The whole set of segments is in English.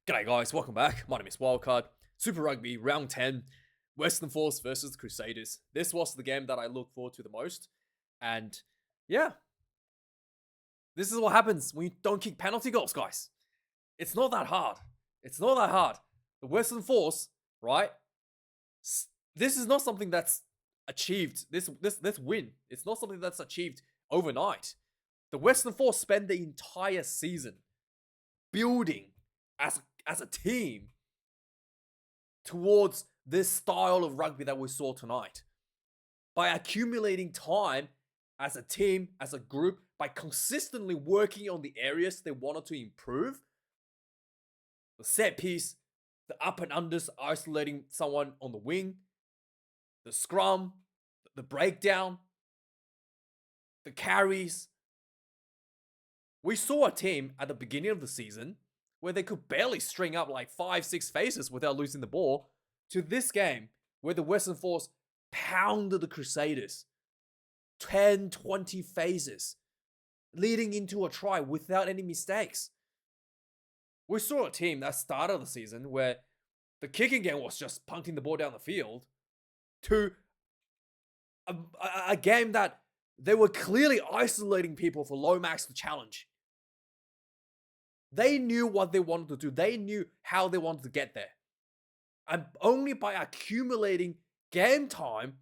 G'day guys, welcome back. My name is Wildkard. Super Rugby, round 10, Western Force versus the Crusaders. This was the game that I look forward to the most. And yeah, this is what happens when you don't kick penalty goals, guys. It's not that hard. It's not that hard. The Western Force, right? This is not something that's achieved. This win. It's not something that's achieved overnight. The Western Force spent the entire season building as a team towards this style of rugby that we saw tonight. By accumulating time as a team, as a group, by consistently working on the areas they wanted to improve, the set piece, the up and unders isolating someone on the wing, the scrum, the breakdown, the carries. We saw a team at the beginning of the season where they could barely string up like 5-6 faces without losing the ball, to this game where the Western Force pounded the Crusaders 10-20 phases, leading into a try without any mistakes. We saw a team that started the season where the kicking game was just punting the ball down the field, to a game that they were clearly isolating people for Lomax to challenge. They knew what they wanted to do. They knew how they wanted to get there. And only by accumulating game time,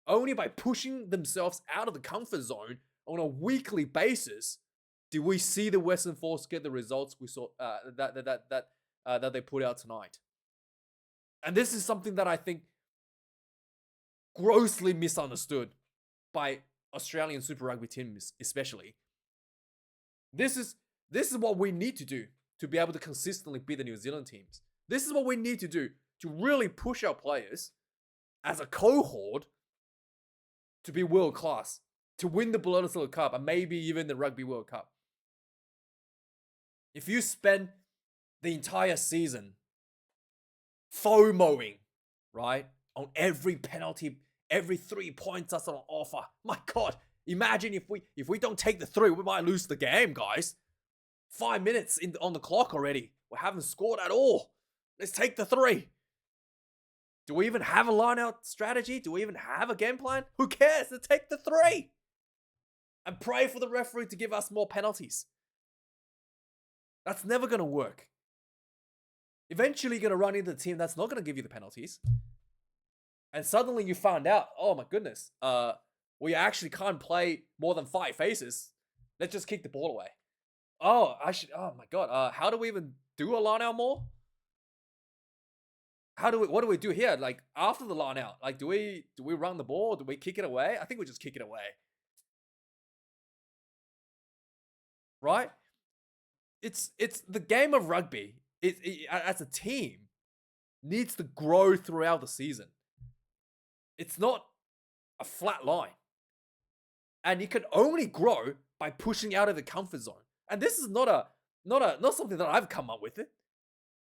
only by pushing themselves out of the comfort zone on a weekly basis, did we see the Western Force get the results we saw that they put out tonight. And this is something that I think grossly misunderstood by Australian Super Rugby teams, especially. This is what we need to do to be able to consistently beat the New Zealand teams. This is what we need to do to really push our players as a cohort to be world class, to win the Bledisloe Cup and maybe even the Rugby World Cup. If you spend the entire season FOMOing, right, on every penalty, every 3 points that's on offer, my God, imagine if we don't take the 3, we might lose the game, guys. 5 minutes on the clock already. We haven't scored at all. Let's take the 3. Do we even have a line-out strategy? Do we even have a game plan? Who cares? Let's take the 3. And pray for the referee to give us more penalties. That's never going to work. Eventually, you're going to run into the team that's not going to give you the penalties. And suddenly you find out, oh my goodness, we actually can't play more than 5 faces. Let's just kick the ball away. Oh my God. How do we even do a line out more? What do we do here? Like after the line out, like do we run the ball? Do we kick it away? I think we just kick it away. Right? It's the game of rugby. It as a team needs to grow throughout the season. It's not a flat line. And you can only grow by pushing out of the comfort zone. And this is not something that I've come up with it.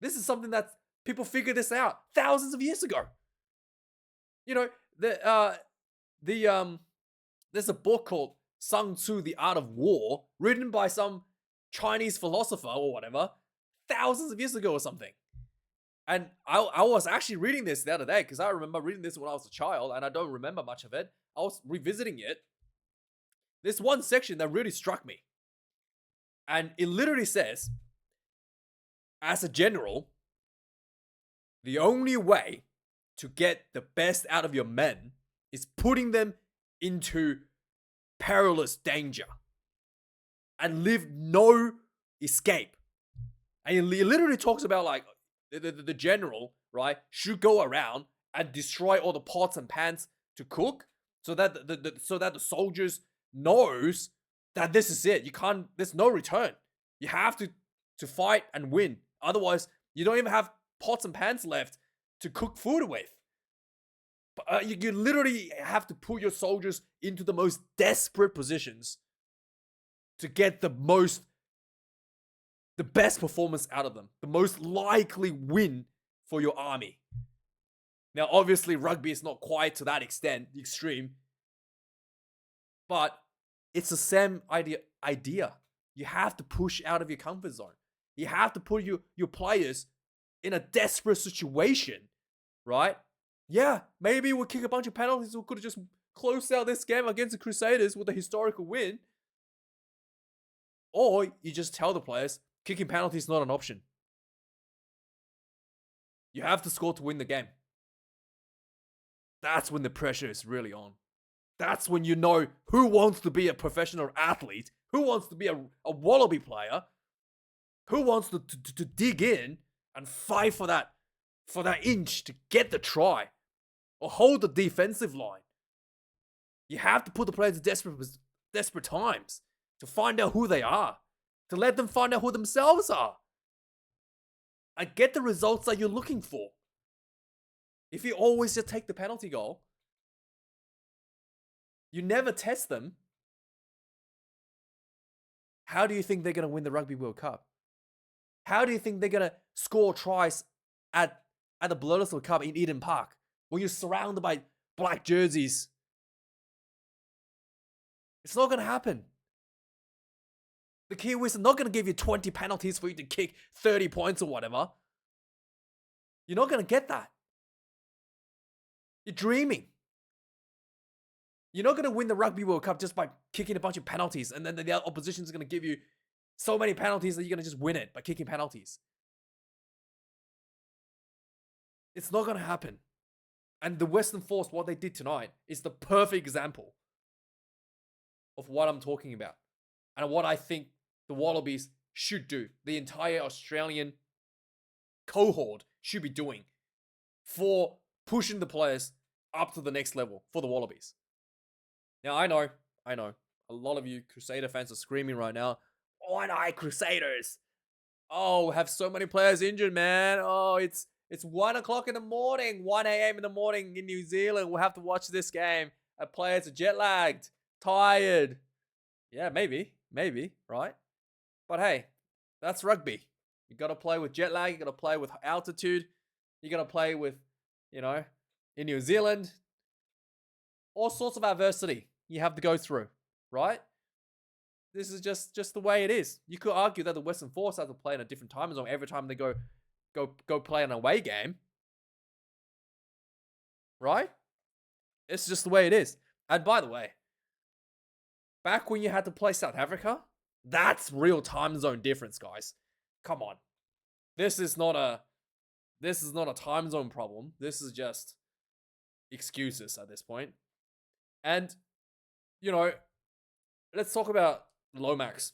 This is something that people figured this out thousands of years ago. You know, there's a book called Sun Tzu, The Art of War, written by some Chinese philosopher or whatever, thousands of years ago or something. And I was actually reading this the other day because I remember reading this when I was a child and I don't remember much of it. I was revisiting it. There's one section that really struck me. And it literally says, as a general, the only way to get the best out of your men is putting them into perilous danger and leave no escape. And he literally talks about like the general, right, should go around and destroy all the pots and pans to cook so that the soldiers knows that this is it. There's no return. You have to fight and win. Otherwise, you don't even have pots and pans left to cook food with. But you literally have to put your soldiers into the most desperate positions to get the best performance out of them, the most likely win for your army. Now, obviously, rugby is not quite to that extent, the extreme, but it's the same idea. You have to push out of your comfort zone. You have to put your players in a desperate situation, right? Yeah, maybe we'll kick a bunch of penalties. We could have just closed out this game against the Crusaders with a historical win. Or you just tell the players, kicking penalties is not an option. You have to score to win the game. That's when the pressure is really on. That's when you know who wants to be a professional athlete, who wants to be a Wallaby player, who wants to dig in and fight for that inch to get the try or hold the defensive line. You have to put the players in desperate times to find out who they are, to let them find out who themselves are, and get the results that you're looking for. If you always just take the penalty goal, you never test them, how do you think they're going to win the Rugby World Cup? How do you think they're going to score tries at the Bledisloe Cup in Eden Park when you're surrounded by black jerseys? It's not going to happen. The Kiwis are not going to give you 20 penalties for you to kick 30 points or whatever. You're not going to get that. You're dreaming. You're not going to win the Rugby World Cup just by kicking a bunch of penalties, and then the opposition is going to give you so many penalties that you're going to just win it by kicking penalties. It's not going to happen. And the Western Force, what they did tonight, is the perfect example of what I'm talking about and what I think the Wallabies should do. The entire Australian cohort should be doing for pushing the players up to the next level for the Wallabies. Now, I know, a lot of you Crusader fans are screaming right now, "One-eye Crusaders! Oh, we have so many players injured, man. Oh, it's 1 o'clock in the morning, 1 a.m. in the morning in New Zealand. We'll have to watch this game. Our players are jet-lagged, tired." Yeah, maybe, right? But hey, that's rugby. You got to play with jet lag. You got to play with altitude. You got to play with, in New Zealand, all sorts of adversity you have to go through, right? This is just the way it is. You could argue that the Western Force has to play in a different time zone every time they go play an away game, right? It's just the way it is. And by the way, back when you had to play South Africa, that's real time zone difference, guys. Come on. This is not a time zone problem. This is just excuses at this point. And, let's talk about Lomax.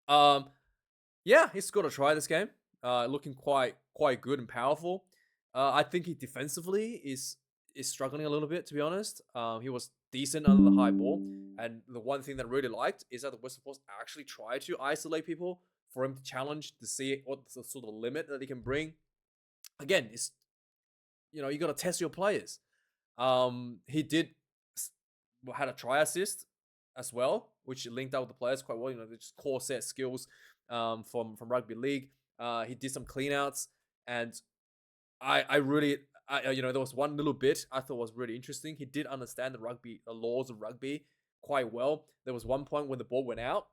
Yeah, he's got to try this game. Looking quite good and powerful. I think he defensively is struggling a little bit, to be honest. He was decent under the high ball. And the one thing that I really liked is that the Western Force actually tried to isolate people for him to challenge to see what the sort of limit that he can bring. Again, it's, you got to test your players. He had a try assist as well, which linked up with the players quite well. They're just core set skills from rugby league. He did some cleanouts, and I really, there was one little bit I thought was really interesting. He did understand the laws of rugby quite well. There was one point when the ball went out,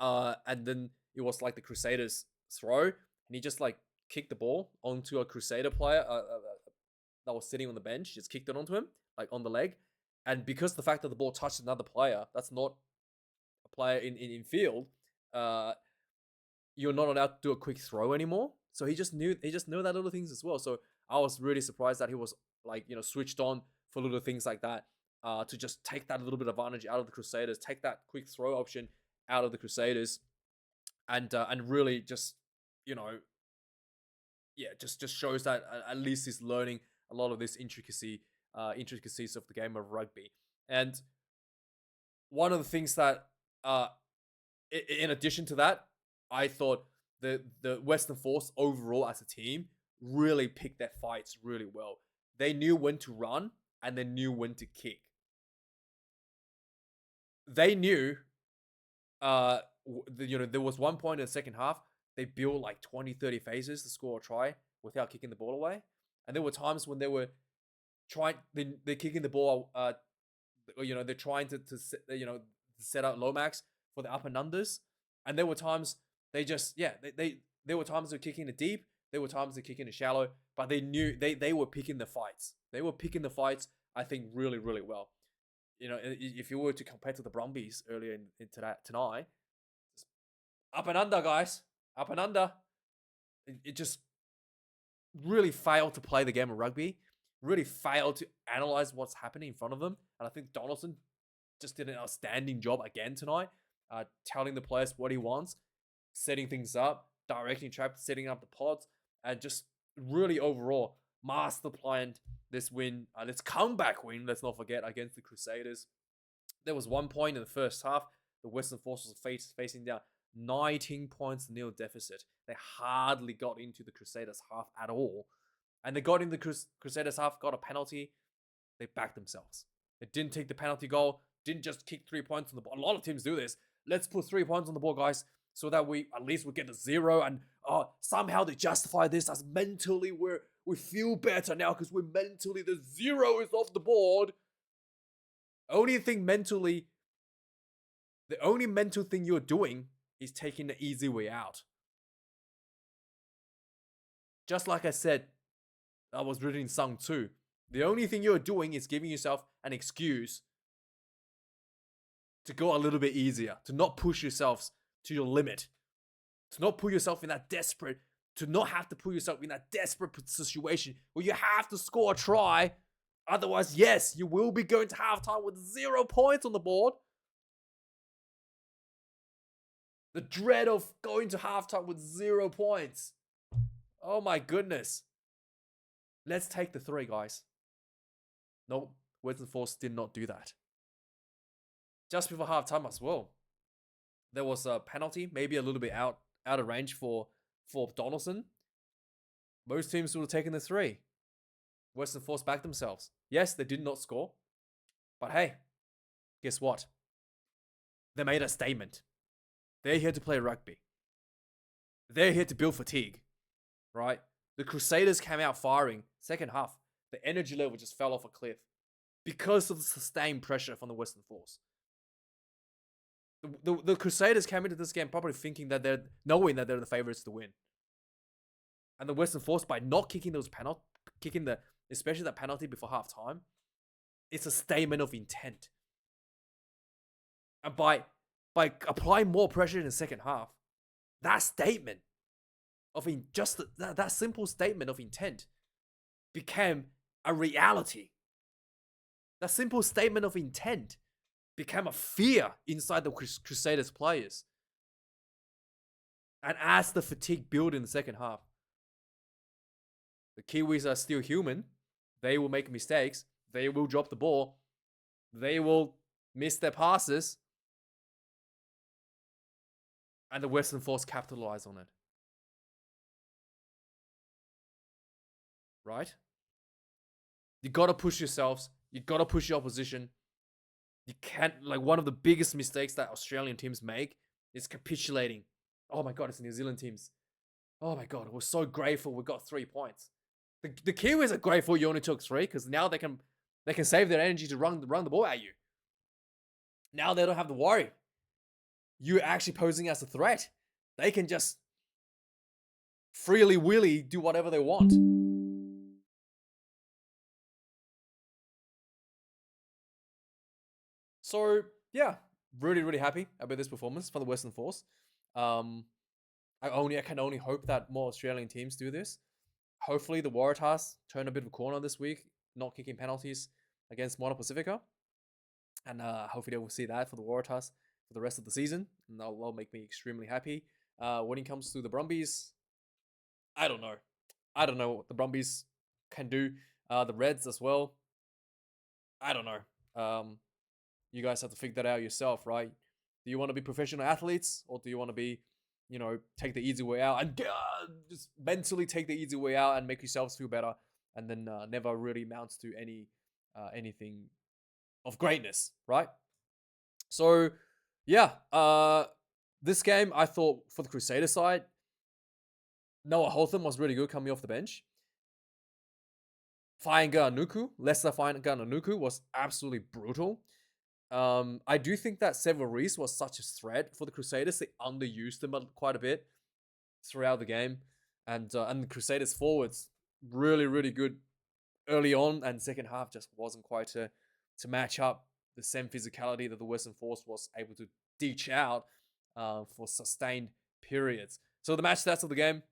and then it was like the Crusaders throw, and he just like kicked the ball onto a Crusader player that was sitting on the bench. Just kicked it onto him, like on the leg. And because the fact that the ball touched another player, that's not a player in field, you're not allowed to do a quick throw anymore. So he just knew that little things as well. So I was really surprised that he was like, switched on for little things like that, to just take that little bit of advantage out of the Crusaders, take that quick throw option out of the Crusaders, and really just, just shows that at least he's learning a lot of this intricacies of the game of rugby. And one of the things that, in addition to that, I thought the Western Force overall as a team really picked their fights really well. They knew when to run and they knew when to kick. They knew, there was one point in the second half, they built like 20, 30 phases to score a try without kicking the ball away. And there were times when they were they're kicking the ball, they're trying to set out Lomax for the up and unders. And there were times there were times they were kicking it deep. There were times they kick in shallow, but they knew they were picking the fights. They were picking the fights, I think, really, really well. You know, if you were to compare to the Brumbies earlier in tonight, up and under, guys. Up and under. It just really failed to play the game of rugby. Really failed to analyze what's happening in front of them. And I think Donaldson just did an outstanding job again tonight, telling the players what he wants, setting things up, directing trap, setting up the pods, and just really overall master planned this win, this comeback win, let's not forget, against the Crusaders. There was one point in the first half, the Western Force was facing down 19 points nil deficit. They hardly got into the Crusaders half at all. And they got in the Crusaders half, got a penalty. They backed themselves. They didn't take the penalty goal, didn't just kick 3 points on the board. A lot of teams do this. Let's put 3 points on the board, guys, so that we at least we get the 0. And somehow they justify this as mentally we feel better now because we're mentally, the 0 is off the board. The only mental thing you're doing is taking the easy way out. Just like I said, that was written in Song 2. The only thing you're doing is giving yourself an excuse to go a little bit easier, to not push yourselves to your limit, to not put yourself in that desperate, to not have to put yourself in that desperate situation where you have to score a try. Otherwise, yes, you will be going to halftime with 0 points on the board. The dread of going to halftime with 0 points. Oh my goodness. Let's take the 3, guys. No, Western Force did not do that. Just before halftime as well, there was a penalty, maybe a little bit out of range for Donaldson. Most teams would have taken the 3. Western Force backed themselves. Yes, they did not score. But hey, guess what? They made a statement. They're here to play rugby. They're here to build fatigue, right? The Crusaders came out firing. Second half, the energy level just fell off a cliff because of the sustained pressure from the Western Force. The Crusaders came into this game probably thinking that knowing that they're the favorites to win. And the Western Force, by not kicking those especially that penalty before halftime, it's a statement of intent. And by applying more pressure in the second half, that statement of that simple statement of intent became a reality. That simple statement of intent became a fear inside the Crusaders players. And as the fatigue built in the second half, the Kiwis are still human. They will make mistakes. They will drop the ball. They will miss their passes. And the Western Force capitalized on it. Right? You gotta push yourselves. You gotta push your opposition. You can't, one of the biggest mistakes that Australian teams make is capitulating. Oh my God, it's the New Zealand teams. Oh my God, we're so grateful we got 3 points. The Kiwis are grateful you only took 3 because now they can save their energy to run the ball at you. Now they don't have to worry. You're actually posing as a threat. They can just freely willy do whatever they want. So yeah, really, really happy about this performance for the Western Force. I can only hope that more Australian teams do this. Hopefully the Waratahs turn a bit of a corner this week, not kicking penalties against Moana Pacifica. And hopefully they will see that for the Waratahs for the rest of the season. And that'll make me extremely happy. When it comes to the Brumbies, I don't know. I don't know what the Brumbies can do. The Reds as well. I don't know. You guys have to figure that out yourself, right? Do you want to be professional athletes, or do you want to be, take the easy way out and just mentally take the easy way out and make yourselves feel better, and then never really amounts to anything of greatness, right? So, yeah, this game I thought for the Crusader side, Noah Holtham was really good coming off the bench. Lester Fainganuku was absolutely brutal. I do think that Sever Reese was such a threat for the Crusaders. They underused him quite a bit throughout the game. And the Crusaders forwards really, really good early on, and second half just wasn't quite to match up the same physicality that the Western Force was able to dish out for sustained periods. So the match stats of the game: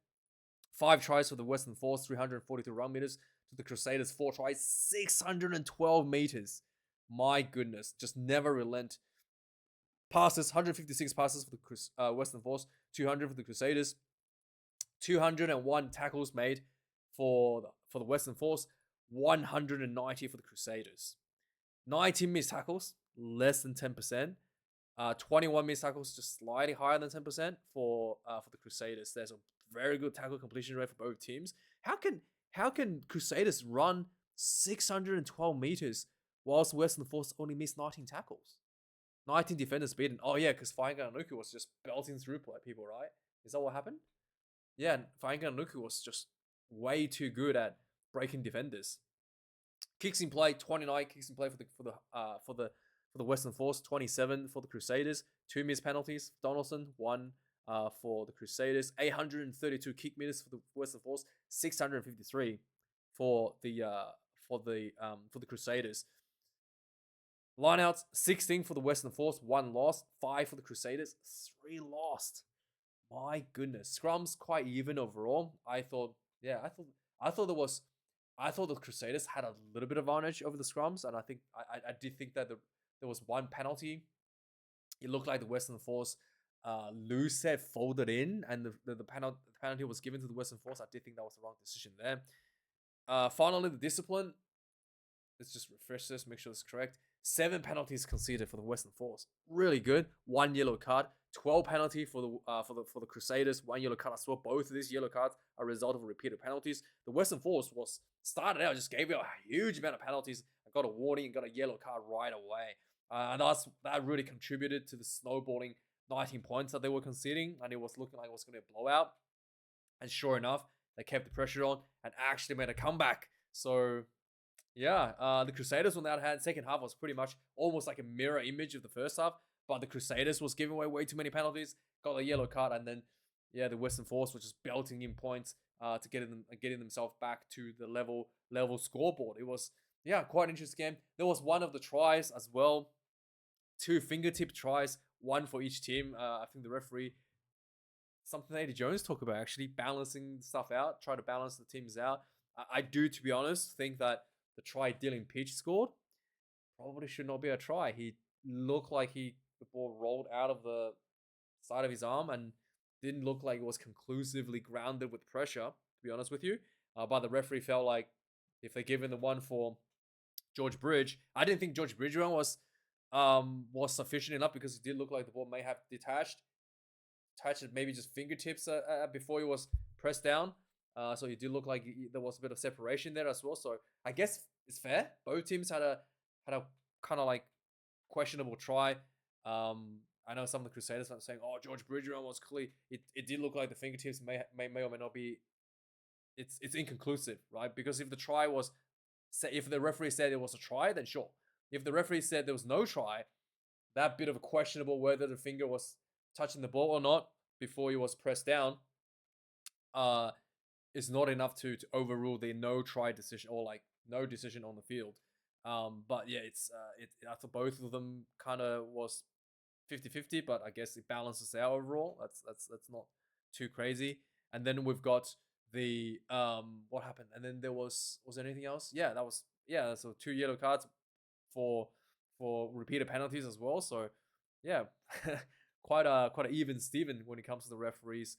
5 tries for the Western Force, 342 run meters, to the Crusaders 4 tries, 612 meters. My goodness, just never relent. Passes: 156 passes for the Western Force, 200 for the Crusaders. 201 tackles made for the Western Force, 190 for the Crusaders. 19 missed tackles, less than 10%. 21 missed tackles, just slightly higher than 10% for the Crusaders. There's a very good tackle completion rate for both teams. How can Crusaders run 612 meters whilst Western Force only missed 19 tackles? 19 defenders beaten. Oh yeah, because Fainganuku was just belting through people, right? Is that what happened? Yeah, Fainganuku was just way too good at breaking defenders. Kicks in play: 29 kicks in play for the Western Force, 27 for the Crusaders. 2 missed penalties. Donaldson, 1 for the Crusaders. 832 kick meters for the Western Force, 653 for the Crusaders. Lineouts: 16 for the Western Force, 1 lost. 5 for the Crusaders, 3 lost. My goodness. Scrums quite even overall. I thought the Crusaders had a little bit of advantage over the scrums, and I did think that there was one penalty. It looked like the Western Force loose set folded in, and the penalty was given to the Western Force. I did think that was the wrong decision there. Finally, the discipline. Let's just refresh this, make sure it's correct. 7 penalties conceded for the Western Force. Really good. 1 yellow card. 12 penalty for the Crusaders. 1 yellow card as well. Both of these yellow cards are a result of repeated penalties. The Western Force was started out, just gave you a huge amount of penalties. I got a warning and got a yellow card right away. And that really contributed to the snowballing 19 points that they were conceding, and it was looking like it was going to be a blowout. And sure enough, they kept the pressure on and actually made a comeback. So yeah, the Crusaders on the other hand, second half was pretty much almost like a mirror image of the first half, but the Crusaders was giving away way too many penalties, got a yellow card, and then the Western Force was just belting in points to getting themselves back to the level scoreboard. It was quite an interesting game. There was one of the tries as well, 2 fingertip tries, 1 for each team. I think the referee, something Eddie Jones talked about, actually balancing stuff out, try to balance the teams out. I do, to be honest, think that the try Dylan Peach scored probably should not be a try. He looked like the ball rolled out of the side of his arm and didn't look like it was conclusively grounded with pressure, to be honest with you. But the referee felt like if they given the one for George Bridge, I didn't think George Bridge one was sufficient enough, because it did look like the ball may have detached it, maybe just fingertips before it was pressed down. So it did look like there was a bit of separation there as well. So I guess it's fair. Both teams had a kind of like questionable try. I know some of the Crusaders are saying, "Oh, George Bridger was clear." It did look like the fingertips may or may not be. It's inconclusive, right? Because if the try was, if the referee said it was a try, then sure. If the referee said there was no try, that bit of a questionable whether the finger was touching the ball or not before it was pressed down, is not enough to overrule the no try decision, or like no decision on the field. But yeah, I thought both of them kind of was 50-50, but I guess it balances out overall. That's not too crazy. And then we've got the what happened, and then there was there anything else? So 2 yellow cards for repeated penalties as well. So yeah, quite an even Steven when it comes to the referees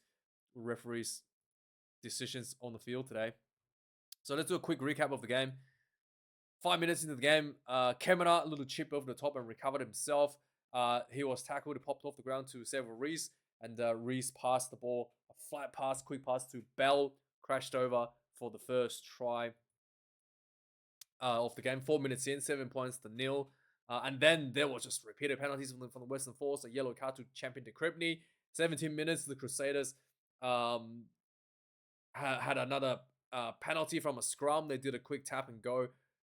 decisions on the field today. So let's do a quick recap of the game. 5 minutes into the game, Kemena, a little chip over the top and recovered himself. He was tackled, he popped off the ground to Several Reese, and Reese passed the ball, a flat pass, quick pass to Bell, crashed over for the first try of the game. 4 minutes in, 7 points to 0. And then there was just repeated penalties from the Western Force, a yellow card to Champion de Cribney. 17 minutes, the Crusaders had another penalty from a scrum. They did a quick tap and go.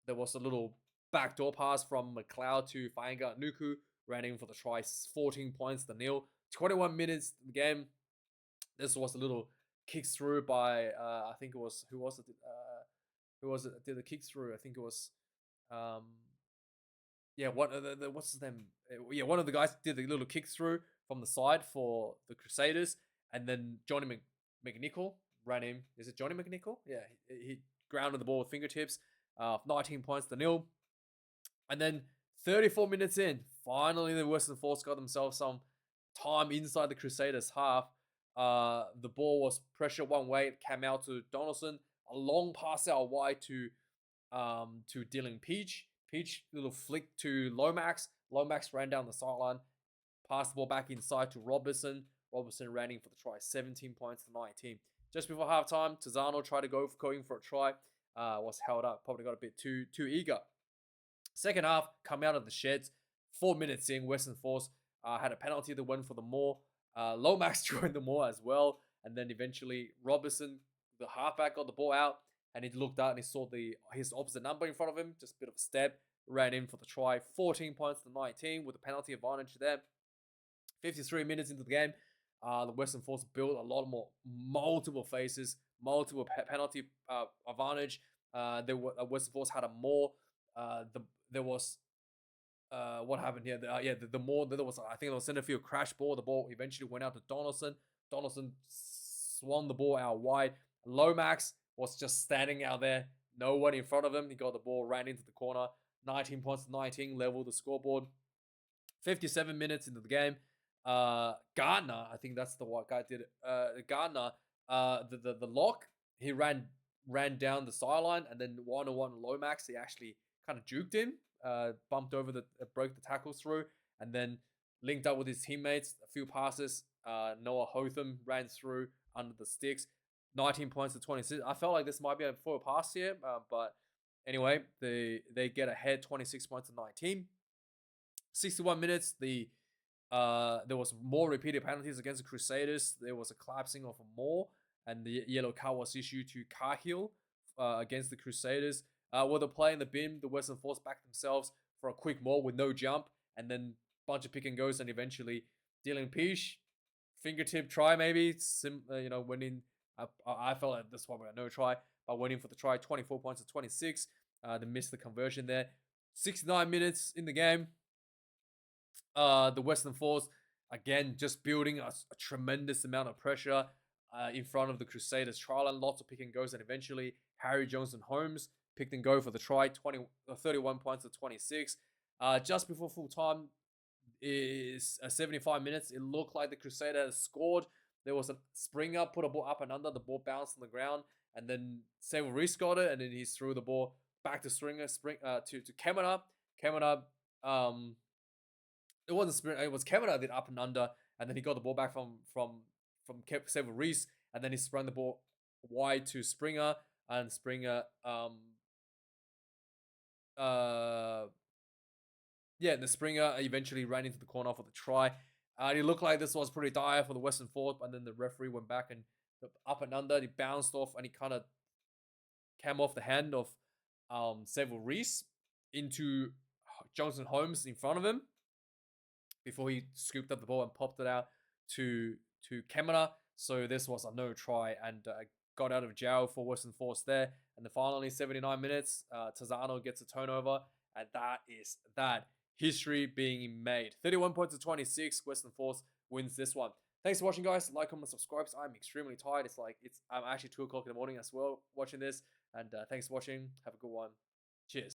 There was a little backdoor pass from McLeod to Fainganuku, ran in for the try. 14 points to 0. 21 minutes in the game. This was a little kicks through by I think it was who was it that did the kick through? I think it was um yeah, what what's his name? Yeah, one of the guys did the little kick through from the side for the Crusaders, and then McNichol ran him. Is it Johnny McNichol? Yeah, he grounded the ball with fingertips. 19 points to nil, and then 34 minutes in, finally the Western Force got themselves some time inside the Crusaders half. The ball was pressure one way. It came out to Donaldson, a long pass out wide to Dylan Peach. Peach little flick to Lomax. Lomax ran down the sideline, passed the ball back inside to Robertson. Robertson ran in for the try, 17 points to 19. Just before halftime, Tizano tried to go in for a try, was held up. Probably got a bit too eager. Second half, come out of the sheds. 4 minutes in, Western Force had a penalty that went for the more. Lomax joined the more as well, and then eventually Robertson, the halfback, got the ball out. And he looked out and he saw his opposite number in front of him, just a bit of a step, ran in for the try, 14 points to 19 with a penalty advantage there. 53 minutes into the game, the Western Force built a lot more multiple faces, multiple penalty advantage. Western Force had a more. There was what happened here? The more there was, I think there was center field crash ball. The ball eventually went out to Donaldson. Donaldson swung the ball out wide. Lomax was just standing out there, no one in front of him. He got the ball, ran into the corner. 19 points to 19, leveled the scoreboard. 57 minutes into the game, Gardner, I think that's the white guy did it. Gardner, the lock, he ran down the sideline, and then 1-on-1 Lomax, he actually kind of juked him, bumped over broke the tackles through, and then linked up with his teammates. A few passes. Noah Hotham ran through under the sticks. 19 points to 26. I felt like this might be a forward pass here, but anyway, they get ahead 26 points to 19. 61 minutes, there was more repeated penalties against the Crusaders. There was a collapsing of a more, and the yellow card was issued to Cahill against the Crusaders. While they're playing the bin, the Western Force backed themselves for a quick maul with no jump, and then bunch of pick and goes, and eventually Dylan Peach, fingertip try maybe, went in. I felt like this one got no try, but went in for the try, 24 points to 26. They missed the conversion there. 69 minutes in the game. The Western Force, again, just building a tremendous amount of pressure in front of the Crusaders try line. Lots of pick and goes, and eventually Harry Johnson Holmes picked and go for the try, 31 points to 26. Just before full time is 75 minutes. It looked like the Crusaders scored. There was a Springer, put a ball up and under. The ball bounced on the ground, and then Sable Reese got it, and then he threw the ball back to Springer, to Kemena. Kemena, it wasn't Springer, it was Kemena did up and under, and then he got the ball back from Sable Reese, and then he sprung the ball wide to Springer, and Springer, the Springer eventually ran into the corner for the try. It looked like this was pretty dire for the Western Force, but then the referee went back and up and under. He bounced off, and he kind of came off the hand of Sable Reese into Johnson Holmes in front of him before he scooped up the ball and popped it out to Kemena. So this was a no try, and got out of jail for Western Force there. And then finally, 79 minutes, Tizano gets a turnover, and that is that. History being made. 31 points to 26. Western Force wins this one. Thanks for watching, guys. Like, comment, subscribe. I'm extremely tired. I'm actually 2 o'clock in the morning as well watching this. And thanks for watching. Have a good one. Cheers.